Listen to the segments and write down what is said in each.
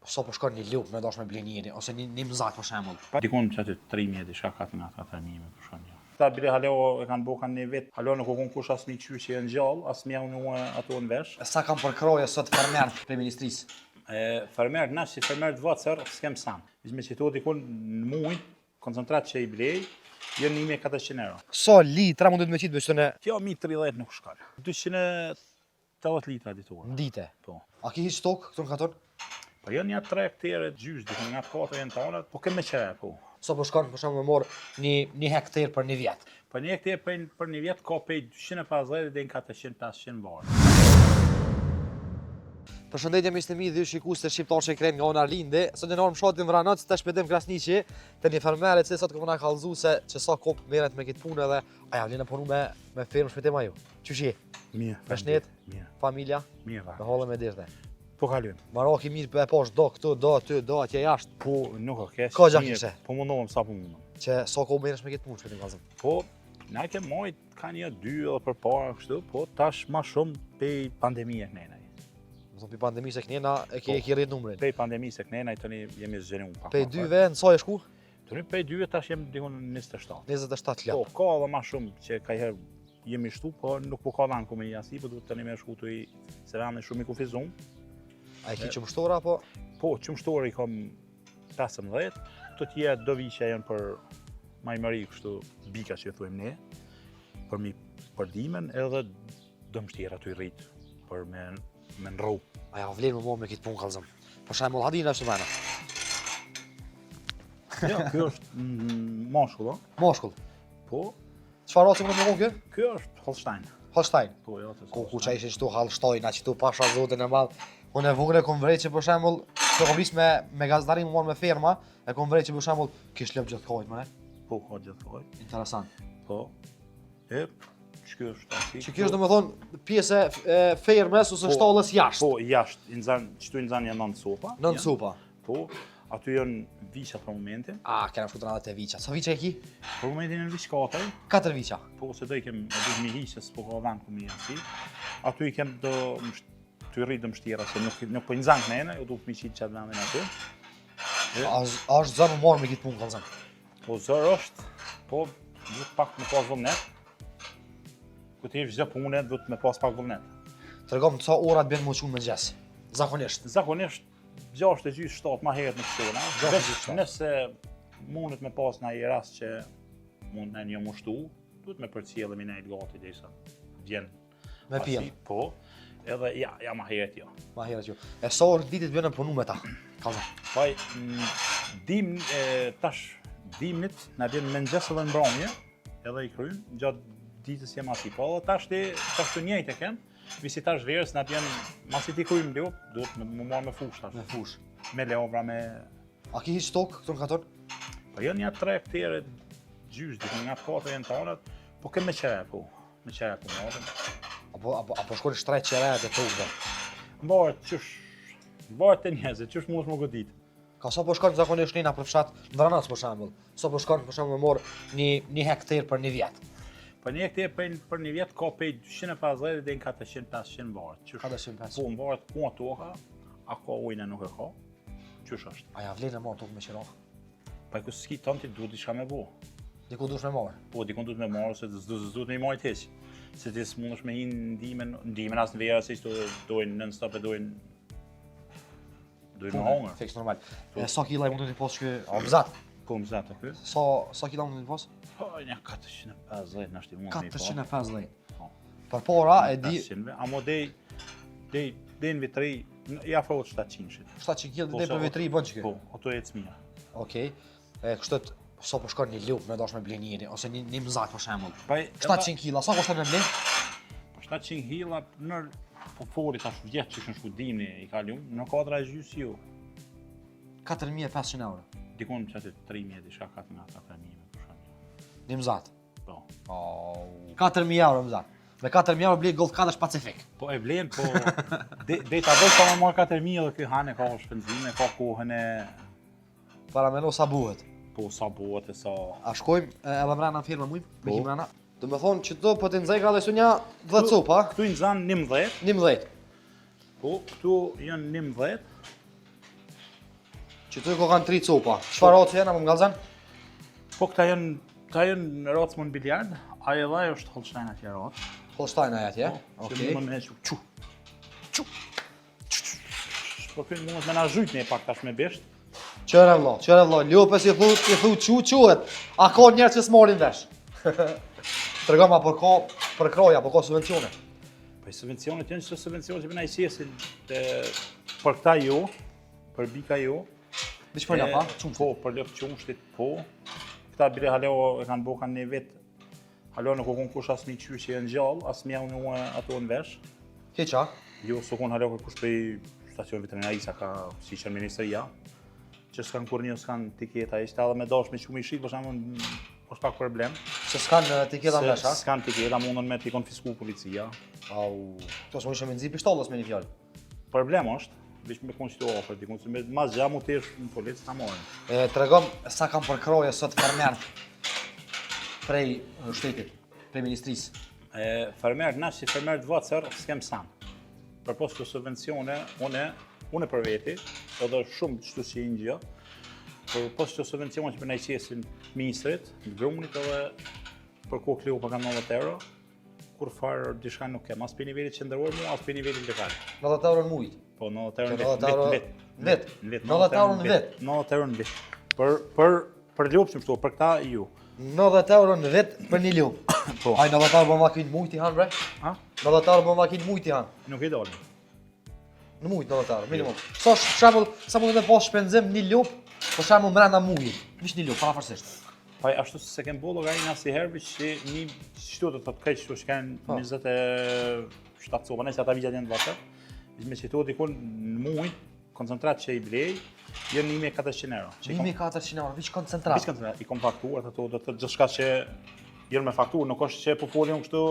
sa po shkon një lup me dash me ble njëri ose një mzak për shembull. Dikon që aty 3.000 diçka ka të nga 4.000 me për shembull. Ta bile halo e kanë bo kanë një vit, halo nuk u kon kush as një qysh që janë gjallë, as mja unë ato në vesh. Sa kam për kroje sot fermerët për ministrisë? Fermerët na si fermerët vacër s'kem sam. Me që to dikon në muj, koncentrat që i blej, janë 1.400 euro. Sa litra mundet me qitë bëjtën e? Kjo 1.30 nuk shkar. 280 litra ditur. Ndite. Po. A ki hiç stok këtu në katon? Po janë një 3 hektarë gjysh, dikon nga 4 janë tona, po kemë me qere, po. Sa po shkon për shembull me marr një hektar për një vjet. Po një hektar për një vjet ka pej 250 deri në 400-500 varë. Përshëndetje miq të mi dhe ju shikues të shqiptar që krejnë nga Arlinde. Sot në shotin Vranac të shpëtim Krasniqi te një fermer që sot kemi na kallëzu se sa kop merret me këtë punë dhe a ja vlen punu me fermë shpëtim aju. Çuçi? Mirë. Fashnet? Mirë. Familja? Mirë. Me hollë me dirte. Po kalojm. Maraki mirë për poshtë do këtu, do aty, do atje jashtë. Po nuk ka keq. Ka gjak kishe. Po mundohem sa po mundom. Që sa kop merresh me këtë punë shpëtim vallazëm. Po na ke mojt kanë një 2 edhe përpara kështu, po tash më shumë pej pandemisë kënena. Do të thonë pandemisë kënena e ke rrit numrin. Pej pandemisë kënena tani jemi zgjenuar pak. Pej 2-ve në sa e shku? Tani pej 2 tash jam dikon 27. 27 Po lek. ka edhe më shumë që kajherë jemi shtu, po nuk po ka dhënë ku me jasi, po duhet tani më shku të se ramë shumë i kufizum. A i ki qëmështora apo? Po, qëmështori kam 15, të tjerë do viqe janë për majmëri kështu bika që thujem ne, për mi përdimen edhe dëmshtjera të i rritë për me nërru. A ja vlen më morë me këtë punë kallëzëm. Për shembull hadina është mëna. Ja, kjo është mashkull, Moshkull. po, Çfarë race më kjo? kjo është Holstein. Holstein. Po, ja, të Ku që ishin këtu Holstein, a këtu pasha zotin e madh. Unë e vogël e kom vrejtë që për shembull, të kom nis me gazdarim më me ferma, e kom vrejtë që për shembull kish lëp gjithë kohët më ne. Po, ka gjithë Interesant. po, që është asi. Që kjo është domethënë pjesë e fermës ose shtallës jashtë. Po, jashtë, qëtu janë nëntë sopa. Nën supa. Po, aty janë viqat për momentin. A, kena shkuar edhe te viça. Sa viça e ki? Për momentin janë viq 4. 4 viça. Po, se do i kem, do mi hiqë, s'po ka dhanë ku mi asi. Aty i kem do të rritë do mështjera, se nuk po i nëzang nene, jo duhet mi qitë qatë vendin aty. A është zërë më marrë me këtë punë kallëzëm. Po, zërë është, po, duhet pak me pas vullnet. Ku të jesh gjë punë, duhet me pas pak vullnet. Tregom sa ora të bën më shumë në mëngjes. Zakonisht. Zakonisht, 6:30-7 ma herët në kështona. 6:30. Nëse mundet me pas në i rast që mund në një mushtu, duhet me përcjellemi në i gati dhe isa vjen. Me pjellë. Po, edhe ja ma herët jo. Ma herët ju. E sa orë ditit bën punu me ta. Kallëzëm. Faj, dimnit na bjen mëngjes edhe në mbrëmje, edhe i kryjm gjatë ditës jam aty. Po edhe tash të njëjtë e kem. Visitash verës na bjen masi ti kryjm lop, duhet më marr me fush tash. Me fush. Me leovra me. A ki hiç stok këtu në katon? Po janë një 3 hektarë gjysh, dikon nga 4 janë tona, po kemë me qere, po. Me qere po marrëm. Apo shkon shtret qera të tokëve. Mbarët të njerëzit, qysh mund të më godit. Ka sa po shkon zakonisht nëna për fshat Vranac për shembull. Sa po shkon për shembull me marr një hektar për një vjet. Po një hektar për një vjet ka pej 250 deri në 400-500 varë. 400-500. Po mbarët punë toka, a ka ujnë nuk e ka. Qysh është? A ja vlen e marr tokë me qira? Pa ku s'ki tanti duhet diçka me bo. Diku duhet me marr. Po dikun duhet me marrë se duhet me i marrë hiç. Se ti s'mundesh me hin ndimen as në vera se dojnë nën stop e dojnë me hongër. Fiks normal. Sa killa mund të pas ky obzat? Po më zata ky. Sa killa mund të pas? Po një 450 na shti mund me 450. Po. Përpara e di 400, amo dej në vitri ja afro 700. 700 kg deri për vitri bën çka. Po, ato ec mia. Okej. Kështu sa po shkon një lup me dash me ble njëri ose një mzak për shembull. Pa 700 kg, sa kushton në ble? Po 700 kg në po fori tash vjet që shku dimni i kalum, në kadra gjys ju. 4500 euro. Dikon që aty 3000 diçka ka nga 4000 për shembull. Një mzat. Po. 4000 euro mzat. Me 4000 euro ble Golf 4 Pacific. Po e vlen, po dej ta bëj sa më marr 4000 dhe ky hanë ka shpenzime, ka kohën e Para mendo sa buhet. po sa bote sa. A shkojmë edhe mbrana në firmë mujm? Me kim mbrana? Do me thonë që të po të nxej ka dhe sunja 10 copa. Këtu i nxan 11. 11. Po, këtu janë 11. Që tu ko kanë 3 copa. Çfarë rocë janë, apo ngallzan? Po këta janë rocë më në biljard, ai edhe është Holstein atje rocë. Holstein atje, Okej. Që më me çu. Po kënë mund me na zhyt një pak tash me besht. Qëre vlla, Lopes i thu quhet. A ka njerëz që s'marrin vesh? Tregom apo ka për kroj apo ka subvencione? Po subvencionet janë çdo subvencione që bëna i qesin për këta jo, për bika jo. Diç për lapa, Po, për lëp qumshtit, po. Këta bile halo e kanë bo kanë një vit. Halo nuk u kon kush as një qysh që janë gjallë, as mjau në ato në vesh. Heqa? Jo, s'u kon halo kush prej stacion veterinarisë ka si qenë ministria. Që s'kan kur një s'kan tiketa, ishte edhe me dash me qumë i shit, për shembull, është pak problem. Se s'kan etiketa vesh, a? S'kan tiketa, mundon me t'i konfisku policia. Au, këto s'mund të më nxi pistollës me një fjalë. Problem është, veç me kon qëto ofër, dikun se me mas gja mu t'esh në policë ta morën. Tregom sa kanë për kroje sot fermerët prej shtetit, prej ministrisë. Fermerët, na që fermerët vacër, s'kem san. Për postë subvencione, une për veti, edhe shumë qëtu që i gjë, për postë subvencione që për nëjë qesin ministrit, në grumnit edhe për ko kliu për kanë 90 euro, kur farë dishka nuk kem, as për nivellit qëndëror mu, as për nivellit legal. 90 euro në mujt. Po, 90 euro në vit. Vit? 90 euro në vit? 90 euro në vit. Për ljopë që më shtu, për këta ju. 90 euro në vit për një ljop. Po. Aj 90 euro më makin mujt i han, bre? Ha? 90 euro më makin mujt i han. Nuk i dalë. Në mujt 90 euro, minimum. Sa mund të pas shpenzim një ljop, për shembull brenda mujit. Vish një ljop, parafarsisht. Pa ashtu se kem bollo nga ina si herbi që një qëtu do të të kajtë që kanë 27 copa, nëse ata vizat janë të vatër. Me që tu dikun në mujt, koncentrat që i blej, jënë 1400 euro. 1400 euro, vish koncentrat. Vish koncentrat, i kom faktuar, ato do të gjithë që jënë me fakturë, nuk është që po folin kështu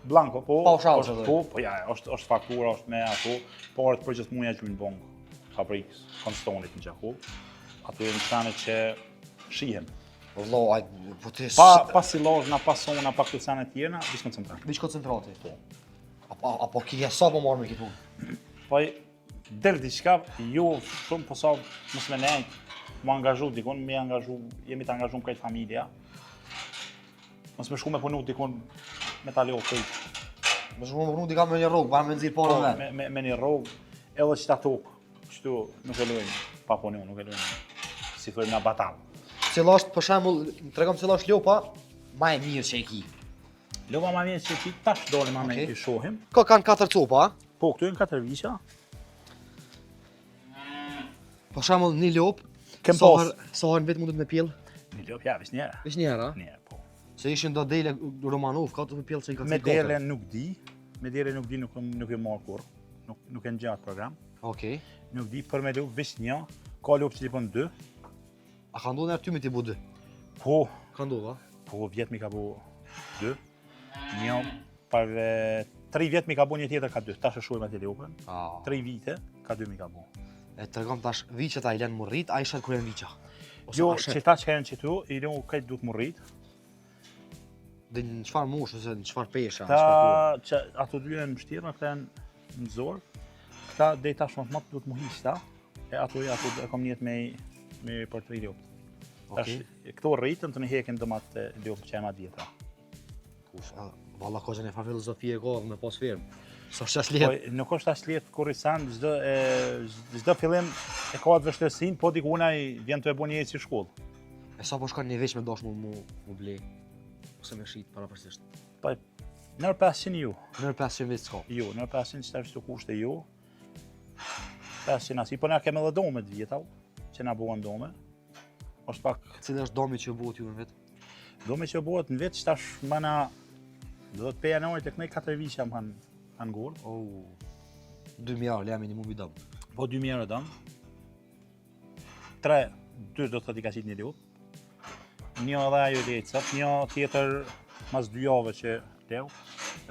blanko, po. Po ja, është faktura, është me ato, po orët për gjithë muja gjujnë bongë, fabrikës, konstonit në Gjaku. Ato jënë qane që shihen. Vëllo, po ti... Pa silazhna, pa sona, pa këtë sene tjena, vish koncentrat. Vish koncentrati? Po. Apo kje sa po marrë me këtë punë? Po, del diçka, jo shumë, po sa mos me nejtë, më angazhu dikon, jemi të angazhu më këtë familja. Mos me shku me punu dikon me tali o këtë. Mos me punu dikon me një rrugë, banë me nëzirë porën dhe? Me një rrugë, edhe që ta tokë, qëtu nuk e lujnë, pa punu, nuk e lujnë, si thujmë nga batalë. Cila është, për shembull, tregom cila është lopa ma e mirë që e ki. Lopa ma mirë që e ki, tash dole ma me i shohim. Ka kanë 4 copa, a? Po, këtu janë 4 visha. Për shembull, një lop, sa herë vetë mundet me pjell? Një lop, ja, vish njëra. Vish njëra? Njëra, po. Se ishin do dele Romanov, ka të me pjell që i ka me dele nuk di, nuk e marrë kur, nuk e në gjatë program. Okej. Nuk di, për me lop, vish një, ka lop që li pon 2. A ka ndonë e ty me ti bu 2? Po. Ka ndonë, a? Po, vjetë mi ka bu 2. Një, parve 3 vjetë mi ka bu një tjetër ka 2. Tash e shuaj me të lopën. 3 vite, ka 2 mi ka bu. E tregom tash, viqet a i lenë më rrit, a i shetë kur e në viqa? Jo, që ta që janë qëtu, i lenë këtë du të më rrit. Dhe në qëfar mosh, ose në qëfar pesha? Ato 2 janë më shtirë, këta janë në zorë. Këta dhe i tash më du të më hishta. E ato e kom njët me për 3 ljopët. Këto rritën të në heken dëmat ljopët që e ma djetra. Valla ka që një farë filozofie e kohë me pas firmë. Sa është ashtë letë? Nuk është ashtë letë kur i sanë, gjdo fillim e ka atë vështërsin, po dikuna i vjen të e bo një eci shkollë. E sa po shkon një veç me dosh mu blej? Ose me shqitë para përsisht? Nërë 500 ju. Nërë 500 veç s'ka? Jo, nërë 500 që të është të kushte ju. 500 asi, po nga keme dhe dome të vjetau, që nga buan dome. është pak... Cili është domi që bëhet ju në vetë? Domi që bëhet në vetë, që tash mana... Do të peja në ojtë e kënej 4 vishë jam kanë gurë. 2.000 euro, leja minimum i dëmë. Po 2.000 euro dëmë. 2 do të të i ka qitë një ljupë. Një edhe ajo lecët, një tjetër mas 2 javë që leu.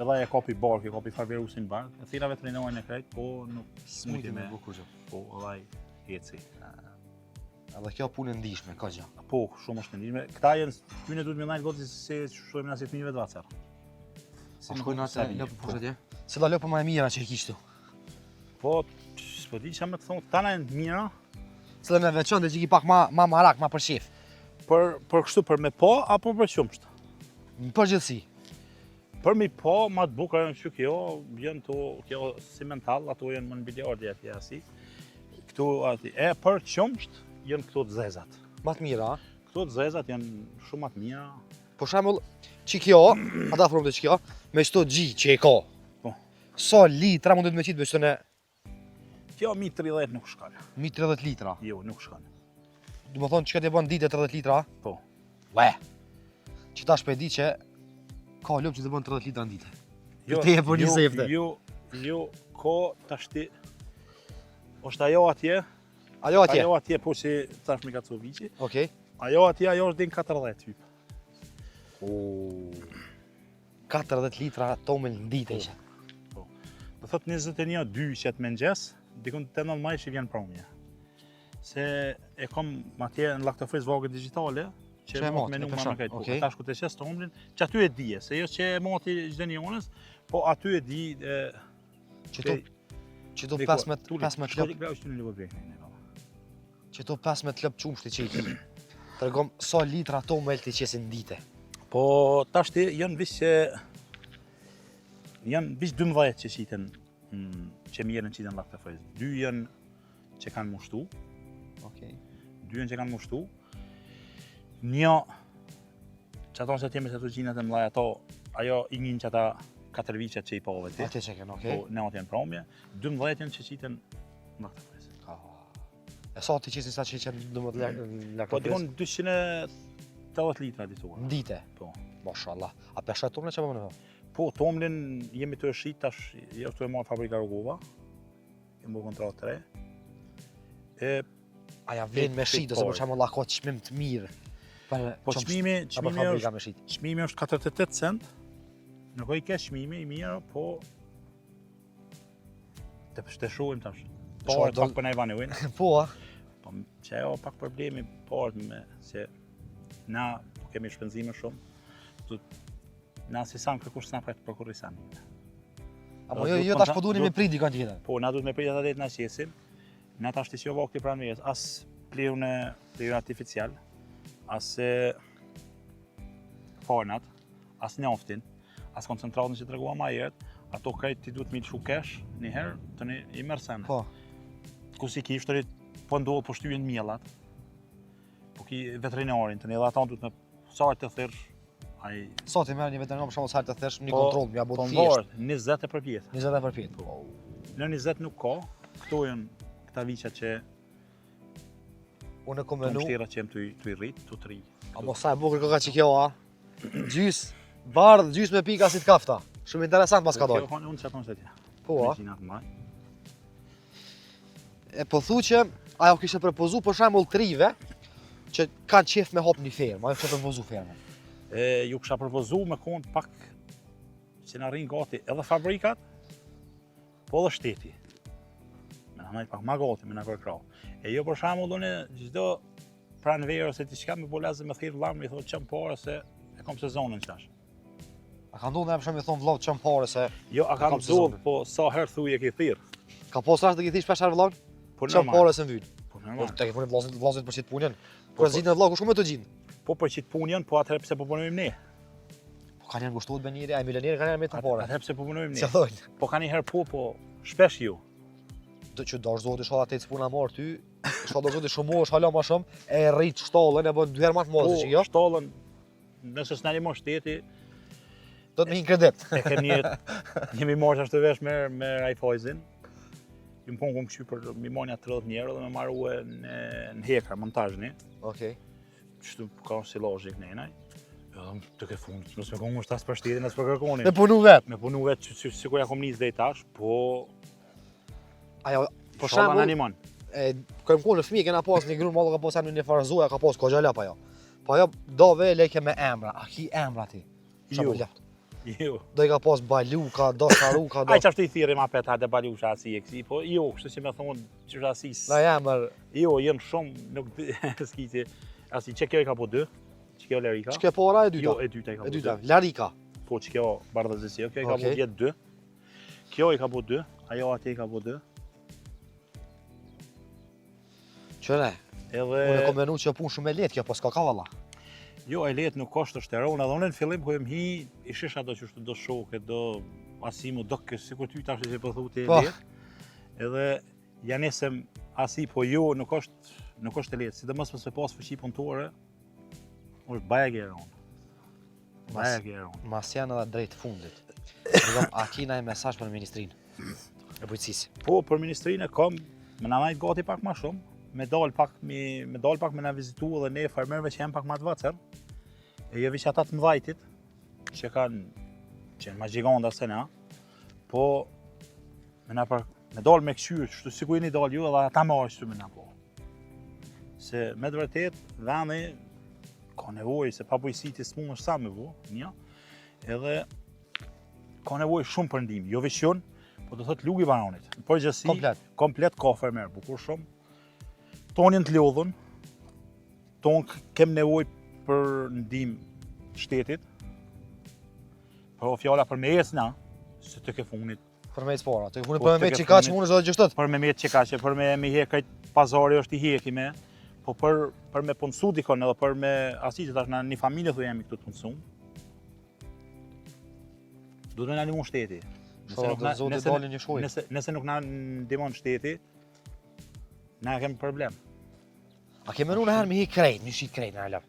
Edhe e kopi barkë, e kopi farverusin barkë. E thira veterinojnë e krejtë, po nuk smujti me... Po, edhe eci. Edhe kjo punë e ndishme, ka gjë. Po, shumë është e ndishme. Këta jenë, tyne duhet me najtë goti se shojmë nësit fëmijëve të vacarë. A shkojnë atë lëpë për shëtje? Cila lëpë ma e mira që e kishtu? Po, s'po di që me të thonë, tana e mira. Cëllën e veçantë që ki pak ma marak, ma për shef. Për kështu për me po apo për qumsht? Në përgjithësi. Për mi po, ma të bukur janë që kjo, janë kjo cimental, ato janë më në biljardja atje asi. Këtu ati, për qumsht janë këto të zezat. Ma të mira, a? Këto të zezat janë shumë ma të mira. Për shembull, që kjo, ata formë të që kjo, me qëto gji që e ka. Po. Sa litra mundet me qitë me qëtën e Kjo mi 30 nuk shkon. mi 30 litra. Jo, nuk shkon. Du më thonë që këtë e bën dite 30 litra? Po. Ue! Që ta shpedi që ka lopë që të bën 30 litra në dite. Jo, Te e po një zefte. Jo, ko tashti, është ajo atje, Ajo atje? ajo atje, po që tash mi ka co vici, Okej. ajo atje, ajo është din 40 hyp. 40 litra tomel në dite ishe. Do thot 21-2 që të mëngjes, dikun 18 maj që vjen promje. Se e kom atje në laktofriz vogët digitale, që e mot menu ma në kajtë buka. Tash ku të qes të omlin, që aty e dije, se jo që e moti gjde një onës, po aty e di... Që to 15 lëp, që to 15 lëp qumshti që i ti. Tërgom sa litra tomel të qesin dite. Po tash ti janë vish që... Janë vish 12 që qiten, që mirën qiten laktofriz. 2 janë që kanë mushtu. Okej. 2 janë që kanë mushtu. Një, që ato se tjemi se të gjinat e mlaj ato, ajo i njën që ata 4 viqet që i pove ti. Atje që kënë, okej. Po, ne atë janë promje. 12 janë që qiten në laktofriz. E sa të qesin sa që qenë 12 laktofriz? Po, dikon 280 litra ditur. Në dite? Po. Mashallah. A pesha tomle që më në thonë? Po, tomlin jemi të shit tash, jo të e marrë fabrika Rogova. Kemi bu kontratë 3. Aja vlen me shit, ose për shembull ka çmim të mirë. Po çmimi është 48 cent. Nuk i ke çmimi i mirë, po të shteshuim tash. Po pak për na i vani ujnë. Po, a? Po që ajo pak problemi po me se na kemi shpenzime shumë. Na si san kërkush s'na pret për kurrë san. Apo jo tash po duheni me prit dikon tjetër. Po na duhet me prit ata det na qesim. Na tash të shoh vakti pranë vetes, as pleun artificial, as fornat, as njoftin, as koncentratën që tregua më herët, ato krejt ti duhet mi lëshu kesh një herë, tani i merr sen. Po. Ku si kishtrit po ndodh po shtyhen miellat. Po ki veterinarin, tani edhe ata duhet me sa të thirr ai. Sa ti merr një veterinar për shkak sa të thesh një kontroll, mja bot po thjesht. 20 e përpjet. 20 e përpjet. Po. Në 20 nuk ka, këto janë këta viqat që unë kom menu. Mështira që jem të i rrit, të ri. Amo sa e bukur koka që kjo, a? Gjys, bardh, gjys me pika si t'kafta. Shumë interesant mas ka dojë. Unë që aton se tja. Po, a? Me gjinat në maj. E po thu që ajo kishte propozu për shembull trive që kanë qef me hop një fermë, ajo kishte propozu fermën. Ju kësha propozu me konë pak që në rrinë gati edhe fabrikat, po edhe shteti. Me në majtë pak ma gati, me në kërkrau. E jo për shembull unë çdo pranë verë ose diçka me bolazë me thirr vllamë i thotë çam parë se e kam sezonën qash. A ka ndodhur më shumë i thon vllau çam parë se jo, a kam ndodhur, po sa herë thuje ke thirr. Ka pas rast të ke thish peshar vllau? Po çam parë se mbyll. Po Po normal. tek punë vllazit për çit punën. Kur zinë vllau kush më të gjin? Po për çit punën, po atëherë pse po punojmë ne? Po kanë ngushtuar me njëri, ai milioner kanë me ta parë. Atëherë pse po punojmë ne? Se thonë. Po kanë një herë po shpesh ju. Do që do zoti shoh atë puna marr ty, shoh do zoti shumë është hala më shumë, e rrit shtollën e bën dy herë më të madhe se kjo. Shtollën, nëse s'na limon shteti, do të më një kredit. E kemi jemi marrë ashtu vesh me Raiffeisen. Ju më kom këshy për mi monja 30 euro dhe me marrue në hekra, montazhni. Okej. Kështu ka si logjik nenaj. Edhe të ke fund, mos me konë shtas për shtetin, as për kërkonin. Me punu vet. Me punu vet sikur ja kom nis deri tash, po Ajo për shembull shembull animon. Këm kohë në fëmijë kena pas një grunë mallë ka pas në farzoja, ka pas koxha lap ajo. Po ajo do ve leke me emra, a ki emra ti? Jo. Lap. Jo. Do i ka pas baluka, do sharuka, do. Ai çfarë i thirrë ma pet ha de balusha asi e kësi, po jo, kështu që më thonë çrasis. Na emër. Jo, janë shumë nuk skiti. Asi çka kjo i ka po 2. Çka Larika? Çka pora e dyta? Jo, e dyta i ka po. E dyta, Larika. Po çka bardhëzësi, kjo i ka po 2. Kjo i ka po 2, ajo atje i ka po 2. Qëre, unë e kom menu që punë shumë e letë kjo, po s'ka ka valla. Jo, e letë nuk është të rona, edhe unë në fillim ku jem hi, ishish ato që do shoke, do asimu, do kësë, sikur ty tash që po thotë e letë. Edhe ja nesëm asi, po jo, nuk është e letë, sidomos mos me pas fuqi punëtore, është baja gjerë unë. Baja gjerë unë. Mas janë edhe drejt fundit. A kina e mesazh për ministrinë e bujqësisë? Po, për ministrinë e kam, me na najtë gati pak ma shumë, me dal pak me na vizitu edhe ne farmerëve që janë pak ma të vëcër, e jo veç ata të mdhajtit, që janë ma gjigonda se na, po me dal me këshyrë, që si ku jeni dal ju edhe ata ma ashtu me na po. Se me të vërtet, vendi ka nevojë, se pa bujësit i s'mun është sa me vo, një, edhe ka nevojë shumë për ndihmë, jo veç jonë, po do thot lugi baronit. Në përgjithësi, komplet ka farmer, bukur shumë. Tonin të lodhën, kem nevojë për ndihmë shtetit, për fjala për me ecë na, se të ke funit. Për me ecë para, të ke funit për me që ka që mund është edhe gjështët? Për me që ka që, për me hek këtë pazari është i heki me, po për me punësu dikon edhe për me asi që tash në një familje thu jemi këtu të punësu, do të me në një mund shteti. Nëse nuk na ndihmon shteti, na kemi problem. A ke menu në herë me hi krejt, një shqit krejt në herë?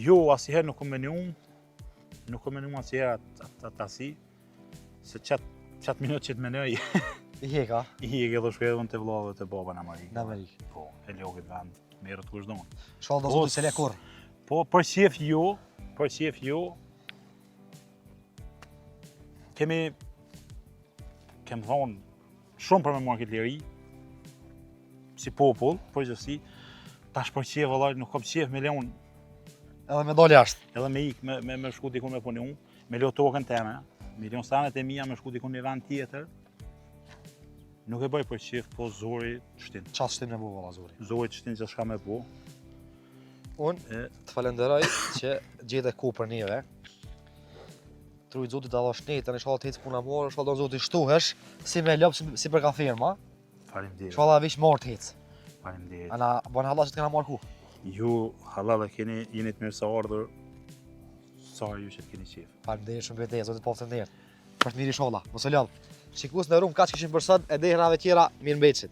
Jo, asiherë nuk kom menu asiherë atë asi, se qatë minut që të menoj, I heka? I hek edhe shkredhën të vllavë të baba në Amerikë. Në Amerikë? Po, e logit vend, merët kush donë. Shkallë do zotë se le kur? Po, për qef jo, kemi thonë shumë për me marrë këtë liri, si popull, përgjithësi, tash për qef vëllaj nuk kom qef me leon. Edhe me dole jashtë? Edhe me ik, me shku dikun me punu, me leo tokën teme, me leon stanet e mija me shku dikun një vend tjetër. Nuk e bëj për qef, po zori shtin. Qatë shtin me bu valla zori? Zori shtin që shka me bu. Unë të falenderoj që gjete ku për neve. Trujt zotit adho shnetën, e shalë të hecë puna morë, shalë do zotit shtuhesh, si me lopë, si për ka firma. Faleminderit. Shalë a vish marë të hecë. Faleminderit. Ana, bon halal që të kena marë ku? Ju, halal e jeni të mirë sa ardhur, sa ju që të keni qef. Faleminderit shumë për te, zotit po të nderë. Për të miri shala, mos e lallë. Shikus në rrumë, ka që këshim përsët, e dehërave tjera, mirë mbeqit.